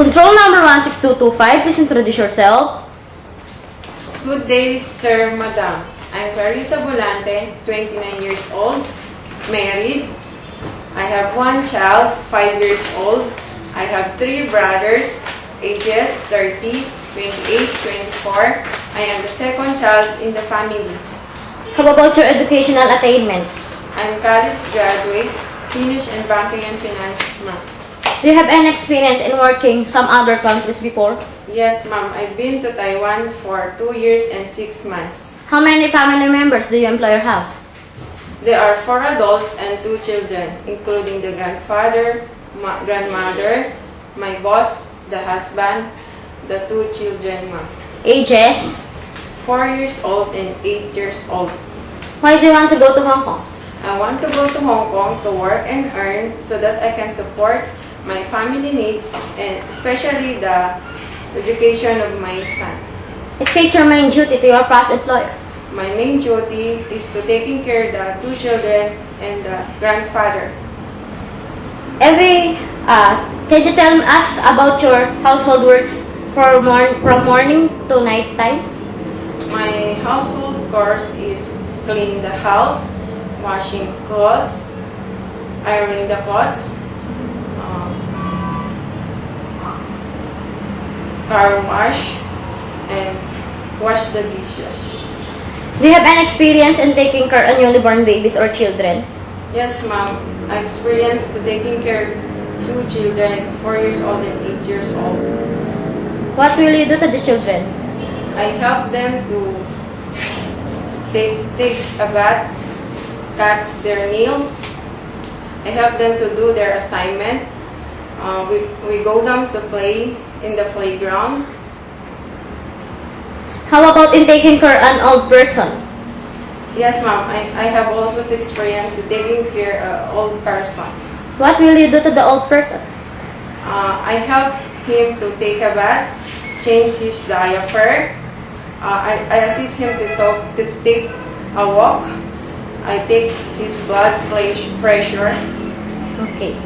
Control number 16225, please introduce yourself. Good day, sir, madam. I'm Clarissa Volante, 29 years old, married. I have one child, 5 years old. I have 3 brothers, ages 30, 28, 24. I am the second child in the family. How about your educational attainment? I'm college graduate, finished in banking and finance, ma'am. Do you have any experience in working some other countries before? Yes, ma'am. I've been to Taiwan for 2 years and 6 months. How many family members do your employer have? There are 4 adults and 2 children, including the grandfather, grandmother, my boss, the husband, the 2 children, ma'am. Ages? 4 years old and 8 years old. Why do you want to go to Hong Kong? I want to go to Hong Kong to work and earn so that I can support my family needs and especially the education of my son. State your main duty to your past employer. My main duty is to taking care of the 2 children and the grandfather. Can you tell us about your household works from morning to night time? My household chores is clean the house, washing clothes, ironing the clothes, car wash, and wash the dishes. Do you have any experience in taking care of newly born babies or children? Yes, ma'am. I experienced taking care of 2 children, 4 years old and 8 years old. What will you do to the children? I help them to take a bath, cut their nails. I help them to do their assignment. We go down to play in the playground. How about in taking care of an old person? Yes, ma'am. I have also experience taking care of old person. What will you do to the old person? I help him to take a bath, change his diaper. I assist him to take a walk. I take his blood pressure. Okay.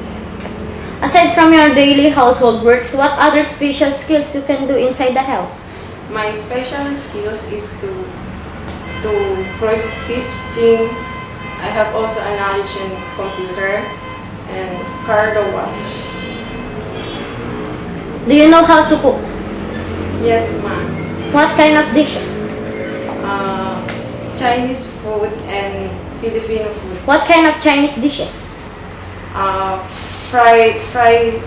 Aside from your daily household works, what other special skills you can do inside the house? My special skills is to cross stitching. I have also a knowledge in computer and car wash. Do you know how to cook? Yes, ma'am. What kind of dishes? Chinese food and Filipino food. What kind of Chinese dishes? Fried